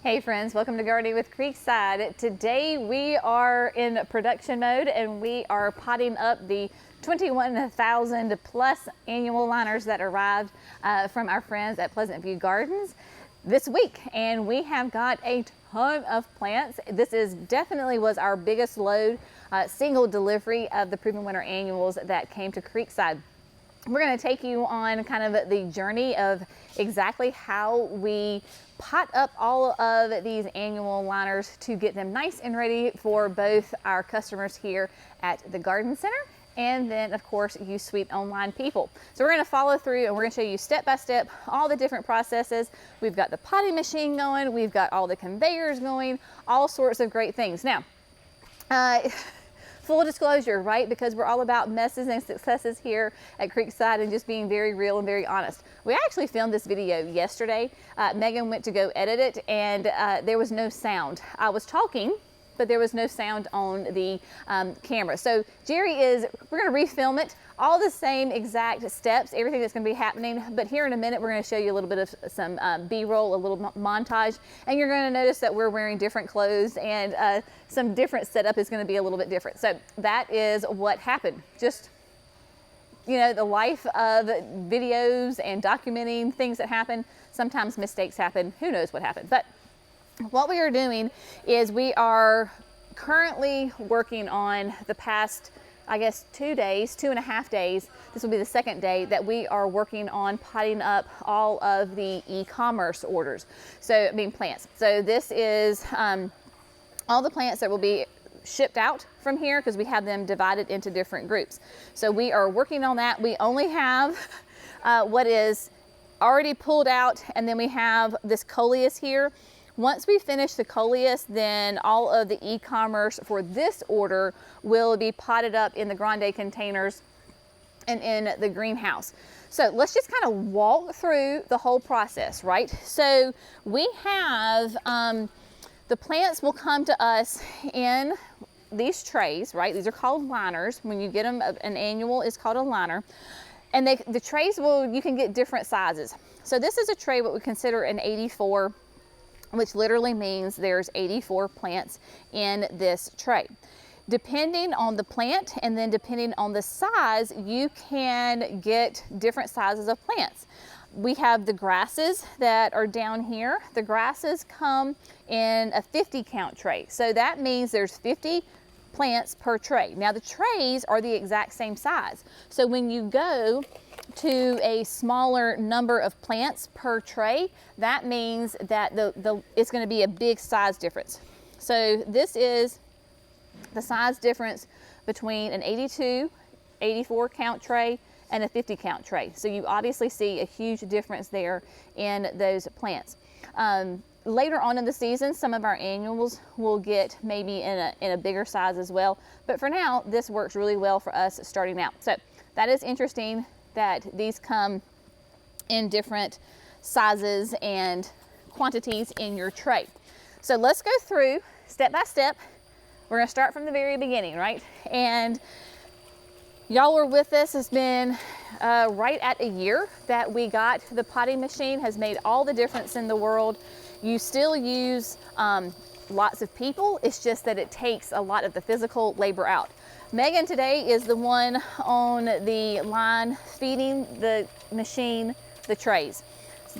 Hey friends, welcome to Gardening with Creekside. Today we are in production mode and we are potting up the 21,000 plus annual liners that arrived from our friends at Pleasant View Gardens this week. And we have got a ton of plants. This definitely was our biggest load, single delivery of the Proven Winner annuals that came to Creekside. We're going to take you on kind of the journey of exactly how we pot up all of these annual liners to get them nice and ready for both our customers here at the garden center and then of course you sweet online people. So we're going to follow through and we're going to show you step by step all the different processes. We've got the potting machine going, we've got all the conveyors going, all sorts of great things. Now, full disclosure, right? Because we're all about messes and successes here at Creekside and just being very real and very honest. We actually filmed this video yesterday. Megan went to go edit it and there was no sound. I was talking, but there was no sound on the camera. So we're gonna refilm it, all the same exact steps, everything that's gonna be happening, but here in a minute, we're gonna show you a little bit of some B-roll, a little montage, and you're gonna notice that we're wearing different clothes and some different setup is gonna be a little bit different. So that is what happened. Just, you know, the life of videos and documenting things that happen. Sometimes mistakes happen, who knows what happened. But what we are doing is we are currently working on the past, I guess, 2.5 days. This will be the second day that we are working on potting up all of the e-commerce orders. So, I mean, plants. So this is all the plants that will be shipped out from here because we have them divided into different groups. So we are working on that. We only have what is already pulled out, and then we have this coleus here. Once we finish the coleus, then all of the e-commerce for this order will be potted up in the grande containers and in the greenhouse. So let's just kind of walk through the whole process, right? So we have, the plants will come to us in these trays, right? These are called liners. When you get them, an annual is called a liner. And the trays you can get different sizes. So this is a tray, what we consider an 84, which literally means there's 84 plants in this tray. Depending on the plant and then depending on the size, you can get different sizes of plants. We have the grasses that are down here. The grasses come in a 50 count tray. So that means there's 50 plants per tray. Now the trays are the exact same size. So when you go to a smaller number of plants per tray, that means that it's going to be a big size difference. So this is the size difference between an 82, 84 count tray and a 50 count tray. So you obviously see a huge difference there in those plants. Later on in the season, some of our annuals will get maybe in a bigger size as well. But for now, this works really well for us starting out. So that is interesting that these come in different sizes and quantities in your tray. So let's go through step by step. We're gonna start from the very beginning, right? And y'all were with us. It's been right at a year that we got the potting machine. Has made all the difference in the world. You still use lots of people. It's just that it takes a lot of the physical labor out. Megan today is the one on the line feeding the machine the trays.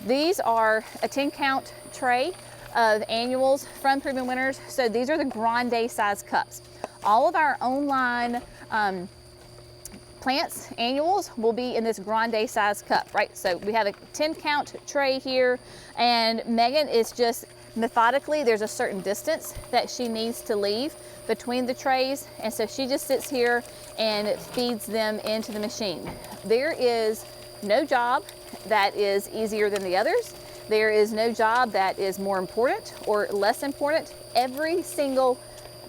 These are a 10 count tray of annuals from Proven Winners. So these are the grande size cups. All of our online plants, annuals, will be in this grande size cup, right? So we have a 10 count tray here, and Megan is just methodically, there's a certain distance that she needs to leave between the trays, and so she just sits here and feeds them into the machine. There is no job that is easier than the others. There is no job that is more important or less important. Every single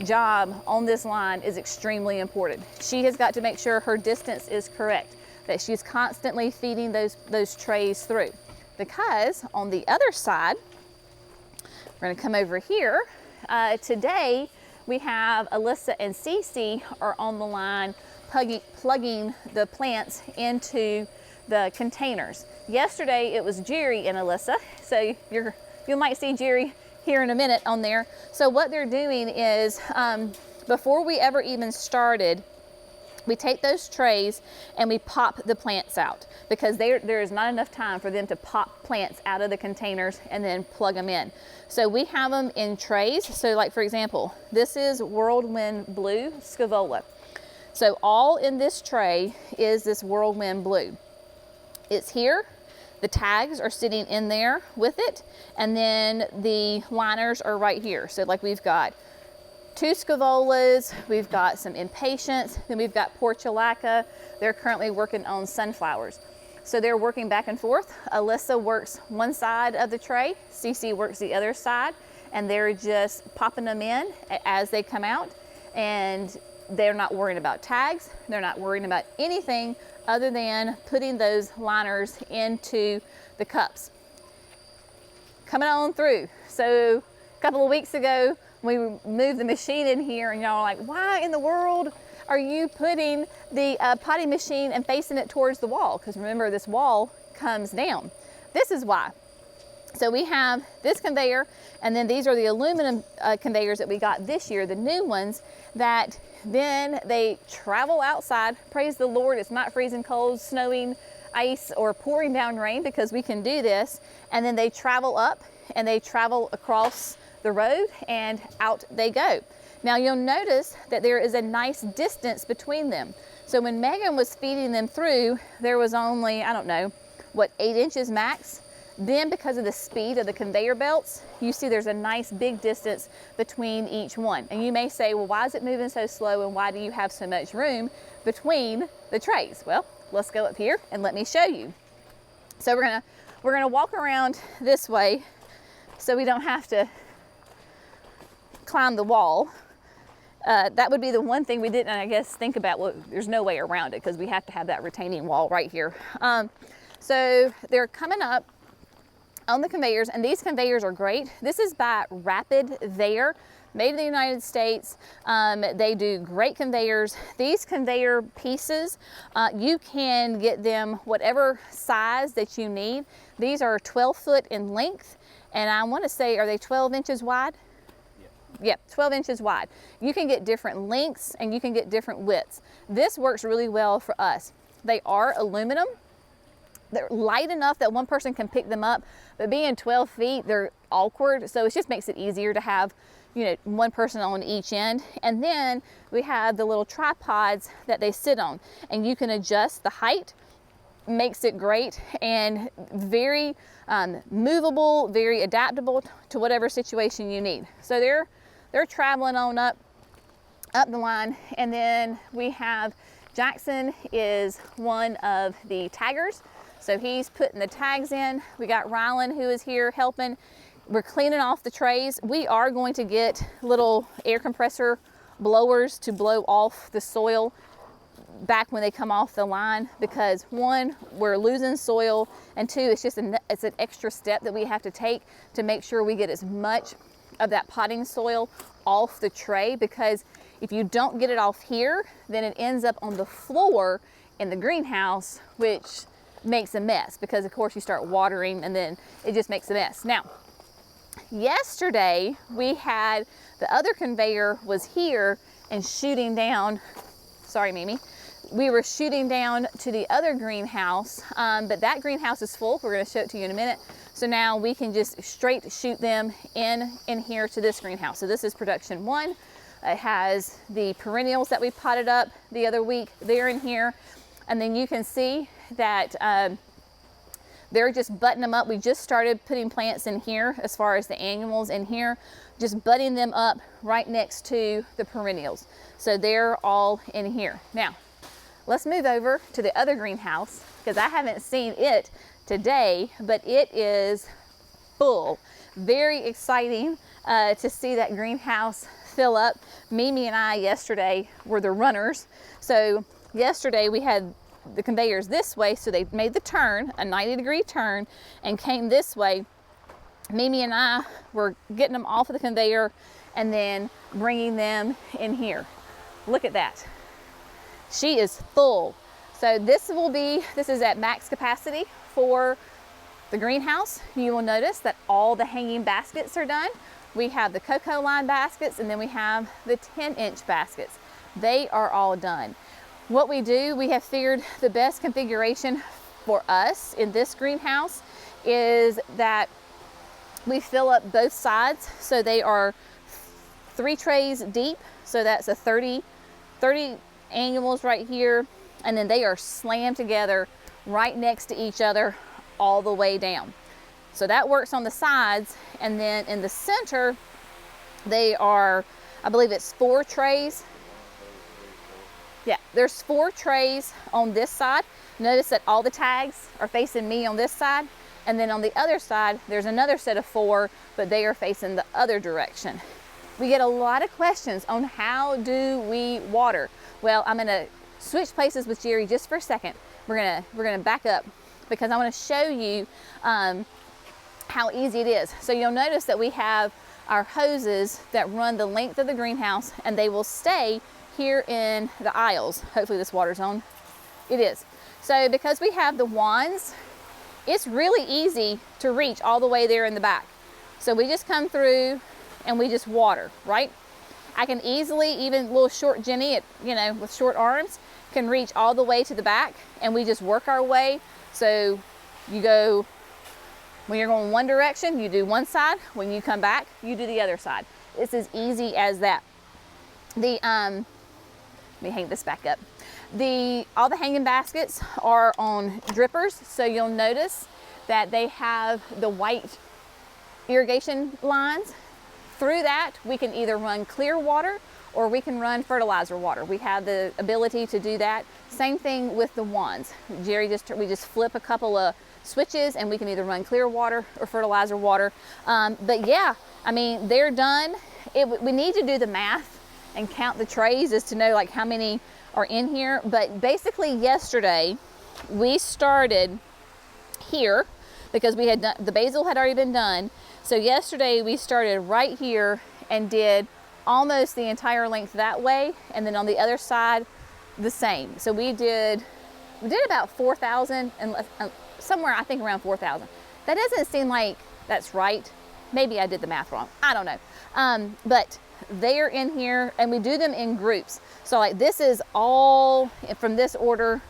job on this line is extremely important. She has got to make sure her distance is correct, that she's constantly feeding those trays through. Because on the other side, we're gonna come over here. Today, we have Alyssa and Cece are on the line plugging the plants into the containers. Yesterday, it was Jerry and Alyssa. So you might see Jerry here in a minute on there. So what they're doing is, before we ever even started, we take those trays and we pop the plants out, because there is not enough time for them to pop plants out of the containers and then plug them in. So we have them in trays. So like, for example, this is Whirlwind Blue Scaevola. So all in this tray is this Whirlwind Blue. It's here. The tags are sitting in there with it. And then the liners are right here. So like, we've got 2 Scaevolas, we've got some Impatiens, then we've got Portulaca. They're currently working on sunflowers. So they're working back and forth. Alyssa works one side of the tray, Cece works the other side, and they're just popping them in as they come out. And they're not worrying about tags. They're not worrying about anything other than putting those liners into the cups. Coming on through. So a couple of weeks ago, we moved the machine in here, and y'all are like, why in the world are you putting the potty machine and facing it towards the wall? Because remember, this wall comes down. This is why. So we have this conveyor, and then these are the aluminum conveyors that we got this year, the new ones, that then they travel outside. Praise the Lord, it's not freezing cold, snowing, ice, or pouring down rain, because we can do this. And then they travel up and they travel across the road and out they go. Now you'll notice that there is a nice distance between them. So when Megan was feeding them through, there was only, I don't know, what, 8 inches max. Then because of the speed of the conveyor belts, you see there's a nice big distance between each one. And you may say, well, why is it moving so slow, and why do you have so much room between the trays? Well, let's go up here and let me show you. So we're gonna walk around this way so we don't have to climb the wall. That would be the one thing we didn't, I guess, think about. Well, there's no way around it because we have to have that retaining wall right here. So they're coming up on the conveyors, and these conveyors are great. This is by Rapid There, made in the United States. They do great conveyors. These conveyor pieces, you can get them whatever size that you need. These are 12 foot in length, and I want to say, are they 12 inches wide? Yep, 12 inches wide. You can get different lengths and you can get different widths. This works really well for us. They are aluminum. They're light enough that one person can pick them up, but being 12 feet, they're awkward. So it just makes it easier to have, you know, one person on each end. And then we have the little tripods that they sit on, and you can adjust the height. Makes it great and very movable, very adaptable to whatever situation you need. So they're traveling on up the line. And then we have Jackson is one of the taggers. So he's putting the tags in. We got Rylan, who is here helping. We're cleaning off the trays. We are going to get little air compressor blowers to blow off the soil back when they come off the line, because one, we're losing soil, and two, it's just it's an extra step that we have to take to make sure we get as much of that potting soil off the tray, because if you don't get it off here, then it ends up on the floor in the greenhouse, which makes a mess, because of course you start watering and then it just makes a mess. Now, yesterday we had the other conveyor was here and shooting down, sorry Mimi, we were shooting down to the other greenhouse, but that greenhouse is full. We're going to show it to you in a minute. So now we can just straight shoot them in here to this greenhouse. So this is production 1. It has the perennials that we potted up the other week. They're in here. And then you can see that they're just butting them up. We just started putting plants in here as far as the annuals in here, just butting them up right next to the perennials. So they're all in here. Now, let's move over to the other greenhouse, because I haven't seen it today, but it is full. Very exciting to see that greenhouse fill up. Mimi and I yesterday were the runners. So yesterday we had the conveyors this way, so they made the turn, a 90-degree turn, and came this way. Mimi and I were getting them off of the conveyor and then bringing them in here. Look at that. She is full. So this is at max capacity for the greenhouse. You will notice that all the hanging baskets are done. we have the cocoa line baskets, and then we have the 10-inch baskets. They are all done. What we do, we have figured the best configuration for us in this greenhouse is that we fill up both sides. So they are 3 trays deep. So that's a 30 annuals right here. And then they are slammed together right next to each other all the way down. So that works on the sides. And then in the center, they are, I believe it's 4 trays. Yeah, there's 4 trays on this side. Notice that all the tags are facing me on this side. And then on the other side, there's another set of 4, but they are facing the other direction. We get a lot of questions on how do we water. Well, I'm gonna switch places with Jerry just for a second. We're gonna back up because I wanna show you how easy it is. So you'll notice that we have our hoses that run the length of the greenhouse, and they will stay here in the aisles. Hopefully this water's on. It is. So because we have the wands, it's really easy to reach all the way there in the back. So we just come through and we just water, right? I can easily, even little short Jenny, with short arms, can reach all the way to the back, and we just work our way. So you go, when you're going one direction, you do one side. When you come back, you do the other side. It's as easy as that. Let me hang this back up. All the hanging baskets are on drippers, so you'll notice that they have the white irrigation lines. Through that, we can either run clear water or we can run fertilizer water. We have the ability to do that. Same thing with the wands. Jerry, we just flip a couple of switches and we can either run clear water or fertilizer water. But yeah, I mean, they're done. We need to do the math and count the trays as to know like how many are in here. But basically yesterday we started here because we had done, the basil had already been done. So yesterday we started right here and did almost the entire length that way, and then on the other side the same. So we did about 4,000, and somewhere I think around 4,000. That doesn't seem like that's right. Maybe I did the math wrong, I don't know. But they're in here, and we do them in groups. So like this is all from this order.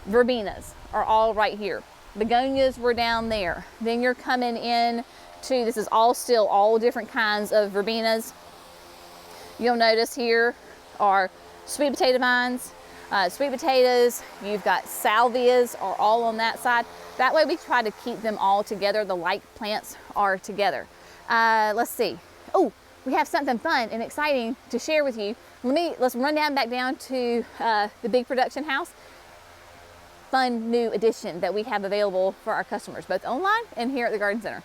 Verbenas are all right here. Begonias were down there. Then you're coming in to, this is all still all different kinds of verbenas. You'll notice here are sweet potato vines, sweet potatoes. You've got salvias are all on that side. That way we try to keep them all together. The like plants are together. Let's see. Oh, we have something fun and exciting to share with you. Let's run back down to the big production house. Fun new addition that we have available for our customers, both online and here at the Garden Center.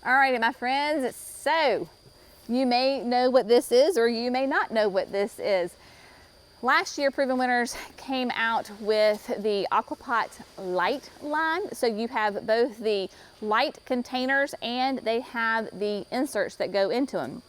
All righty, my friends, so you may know what this is or you may not know what this is. Last year, Proven Winners came out with the Aquapot light line. So you have both the light containers and they have the inserts that go into them.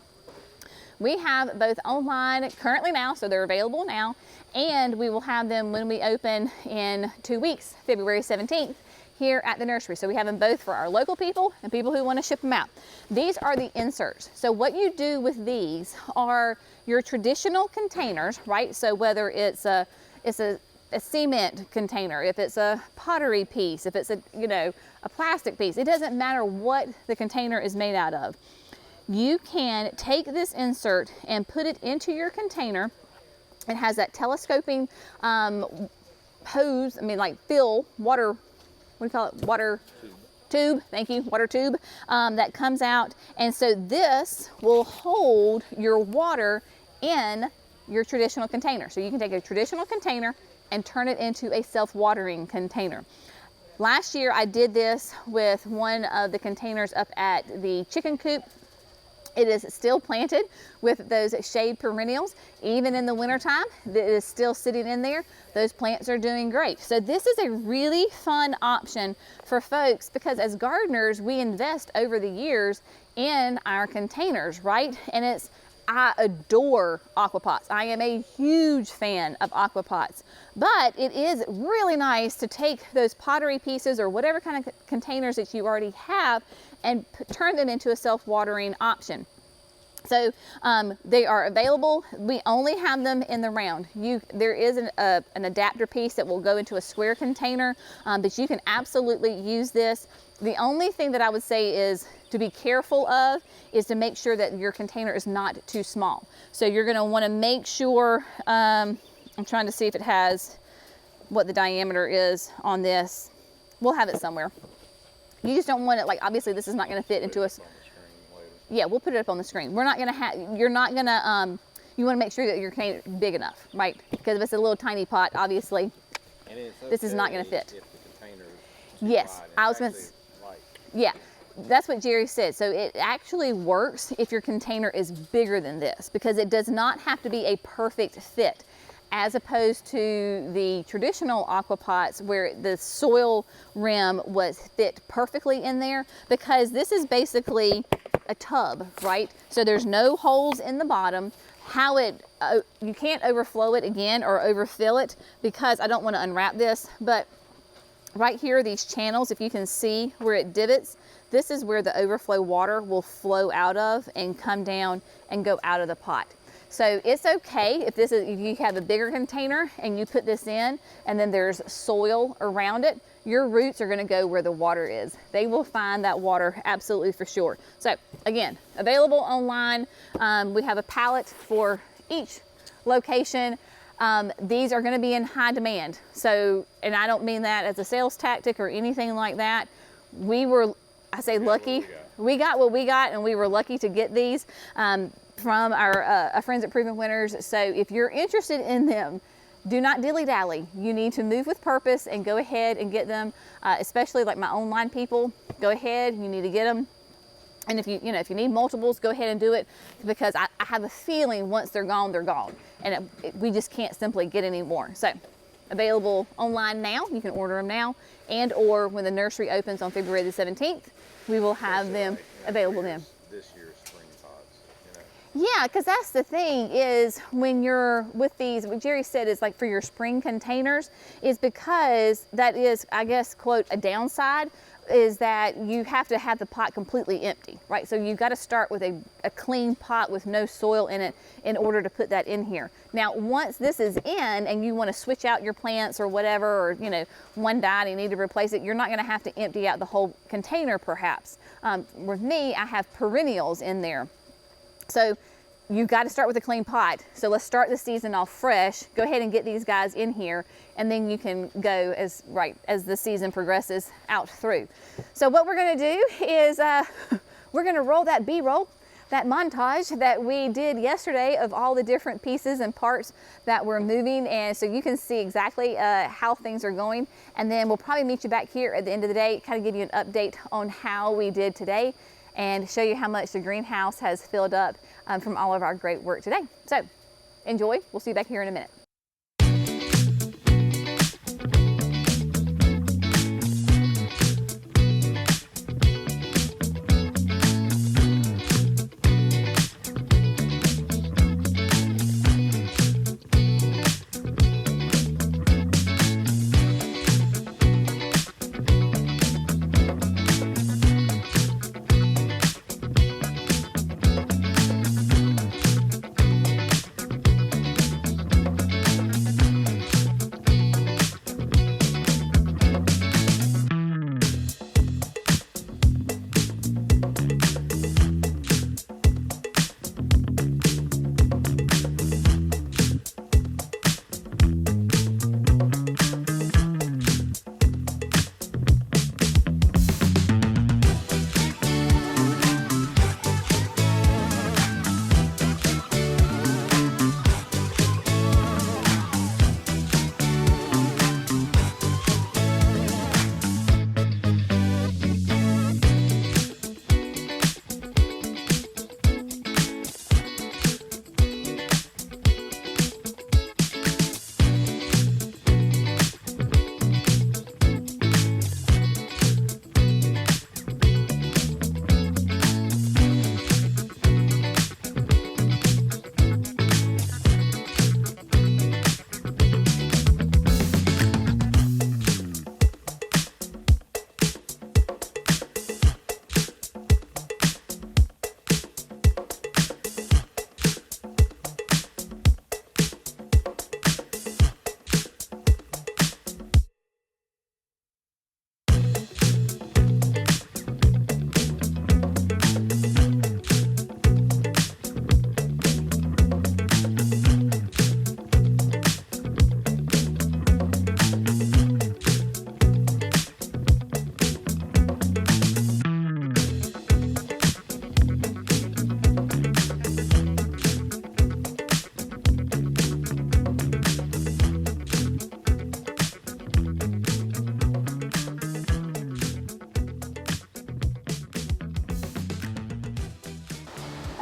We have both online currently now, so they're available now, and we will have them when we open in 2 weeks, February 17th, here at the nursery. So we have them both for our local people and people who want to ship them out. These are the inserts. So what you do with these are your traditional containers, right? So whether it's a cement container, if it's a pottery piece, if it's a plastic piece, it doesn't matter what the container is made out of. You can take this insert and put it into your container. It has that telescoping hose, water, what do you call it? Water tube, thank you, water tube that comes out. And so this will hold your water in your traditional container. So you can take a traditional container and turn it into a self-watering container. Last year I did this with one of the containers up at the chicken coop. It is still planted with those shade perennials. Even in the wintertime, it is still sitting in there. Those plants are doing great. So this is a really fun option for folks because as gardeners, we invest over the years in our containers, right? And I adore Aquapots. I am a huge fan of Aquapots, but it is really nice to take those pottery pieces or whatever kind of containers that you already have and turn them into a self-watering option. So they are available. We only have them in the round. There is an adapter piece that will go into a square container, but you can absolutely use this. The only thing that I would say is to be careful of is to make sure that your container is not too small. So you're going to want to make sure, I'm trying to see if it has what the diameter is on this. We'll have it somewhere. You just don't want it, like, obviously this is not going to fit into a, yeah, we'll put it up on the screen. We're not going to have, you're not going to, you want to make sure that your container is big enough, right? Because if it's a little tiny pot, obviously, this is not going to fit. Yes, I was going to, yeah, that's what Jerry said. So it actually works if your container is bigger than this, because it does not have to be a perfect fit, as opposed to the traditional Aquapots where the soil rim was fit perfectly in there, because this is basically a tub, right? So there's no holes in the bottom. How it, you can't overflow it again or overfill it, because I don't want to unwrap this, but right here, these channels, if you can see where it divots, this is where the overflow water will flow out of and come down and go out of the pot. So it's okay if if you have a bigger container and you put this in and then there's soil around it, your roots are going to go where the water is. They will find that water absolutely for sure. So again, available online. We have a pallet for each location. These are going to be in high demand. So, and I don't mean that as a sales tactic or anything like that. We were, I say lucky. We got what we got, and we were lucky to get these from our friends at Proven Winners. So if you're interested in them, do not dilly-dally. You need to move with purpose and go ahead and get them, especially like my online people. Go ahead, you need to get them. And if if you need multiples, go ahead and do it, because I have a feeling once they're gone, they're gone. And we just can't simply get any more. So available online now. You can order them now, and or when the nursery opens on February the 17th, we will have them available then. This year's spring pots, Yeah, because that's the thing is when you're with these, what Jerry said is like for your spring containers, is because that is, I guess, quote, a downside, is that you have to have the pot completely empty, right? So you've got to start with a clean pot with no soil in it in order to put that in here. Now, once this is in and you want to switch out your plants or whatever, or one died and you need to replace it, you're not going to have to empty out the whole container perhaps. With me, I have perennials in there. So you got to start with a clean pot. So let's start the season off fresh. Go ahead and get these guys in here, and then you can go as the season progresses out through. So what we're going to do is we're going to roll that B-roll, that montage that we did yesterday of all the different pieces and parts that we're moving, and so you can see exactly how things are going. And then we'll probably meet you back here at the end of the day, kind of give you an update on how we did today and show you how much the greenhouse has filled up from all of our great work today. So enjoy. We'll see you back here in a minute.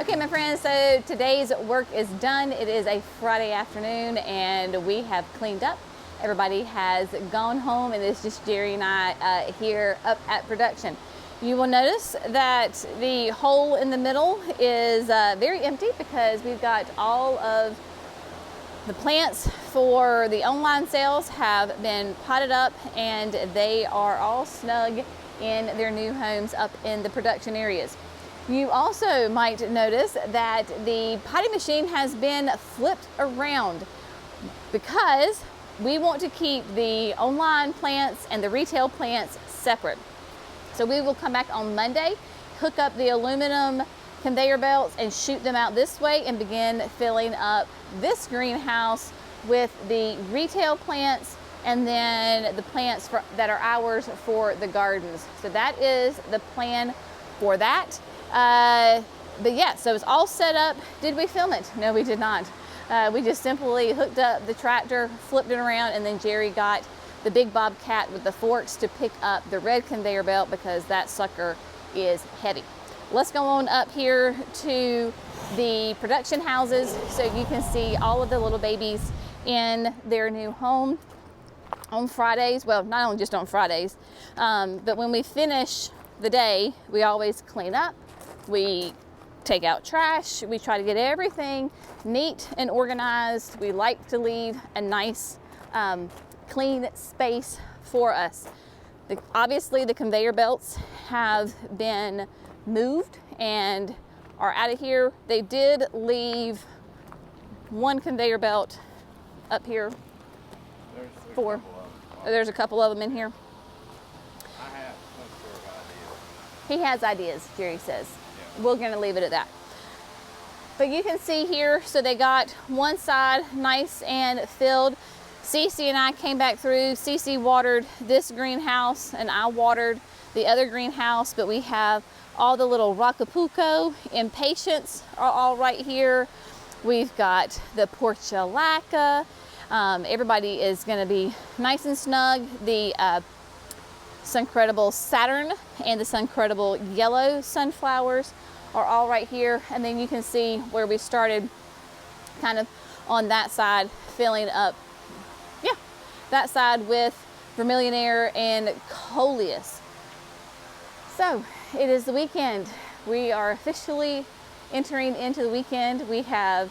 Okay, my friends, so today's work is done. It is a Friday afternoon and we have cleaned up. Everybody has gone home and it's just Jerry and I here up at production. You will notice that the hole in the middle is very empty because we've got all of the plants for the online sales have been potted up and they are all snug in their new homes up in the production areas. You also might notice that the potting machine has been flipped around because we want to keep the online plants and the retail plants separate. So we will come back on Monday, hook up the aluminum conveyor belts and shoot them out this way and begin filling up this greenhouse with the retail plants and then the plants that are ours for the gardens. So that is the plan for that. But yeah, so it's all set up. Did we film it? No, we did not. We just simply hooked up the tractor, flipped it around, and then Jerry got the big bobcat with the forks to pick up the red conveyor belt because that sucker is heavy. Let's go on up here to the production houses so you can see all of the little babies in their new home on Fridays. Well, not only just on Fridays, but when we finish the day, we always clean up. We take out trash. We try to get everything neat and organized. We like to leave a nice, clean space for us. Obviously, the conveyor belts have been moved and are out of here. They did leave one conveyor belt up here. There's a couple of them in here. I have some sort of idea. He has ideas, Jerry says. Yeah. We're gonna leave it at that. But you can see here, so they got one side nice and filled. Cece and I came back through. Cece watered this greenhouse and I watered the other greenhouse, but we have all the little Rocapuco impatiens are all right here. We've got the portulaca. Everybody is gonna be nice and snug. The Suncredible Saturn and the Suncredible yellow sunflowers are all right here. And then you can see where we started kind of on that side, filling up, yeah, that side with Vermillionaire and Coleus. So it is the weekend. We are officially entering into the weekend. We have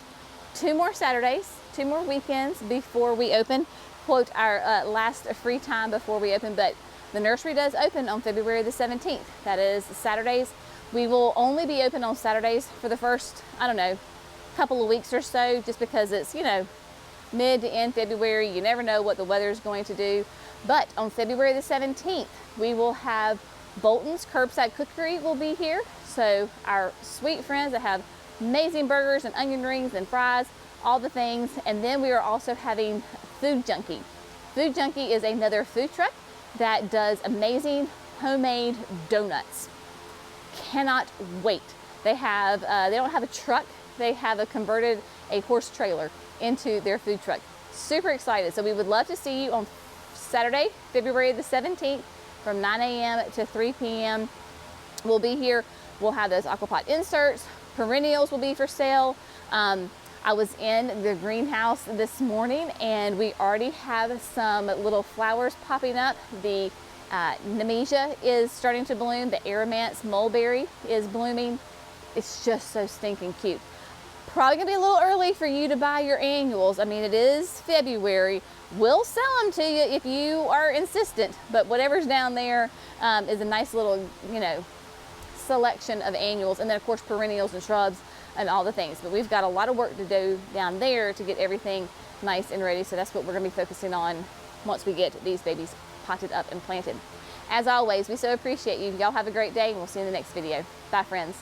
2 more Saturdays, 2 more weekends before we open, quote, our last free time before we open, but the nursery does open on February the 17th. That is Saturdays. We will only be open on Saturdays for the first, I don't know, couple of weeks or so, just because it's, you know, mid to end February. You never know what the weather is going to do. But on February the 17th, we will have Bolton's Curbside Cookery will be here. So our sweet friends that have amazing burgers and onion rings and fries, all the things. And then we are also having Food Junkie. Food Junkie is another food truck that does amazing homemade donuts. Cannot wait. They have, they don't have a truck. They have converted a horse trailer into their food truck. Super excited. So we would love to see you on Saturday, February the 17th from 9 a.m. to 3 p.m. We'll be here. We'll have those Aquapot inserts. Perennials will be for sale. I was in the greenhouse this morning and we already have some little flowers popping up. The Nemesia is starting to bloom. The Aromanth mulberry is blooming. It's just so stinking cute. Probably gonna be a little early for you to buy your annuals. I mean, it is February. We'll sell them to you if you are insistent, but whatever's down there is a nice little, you know, selection of annuals. And then of course, perennials and shrubs and all the things. But we've got a lot of work to do down there to get everything nice and ready. So that's what we're gonna be focusing on once we get these babies potted up and planted. As always, we so appreciate you. Y'all have a great day and we'll see you in the next video. Bye, friends.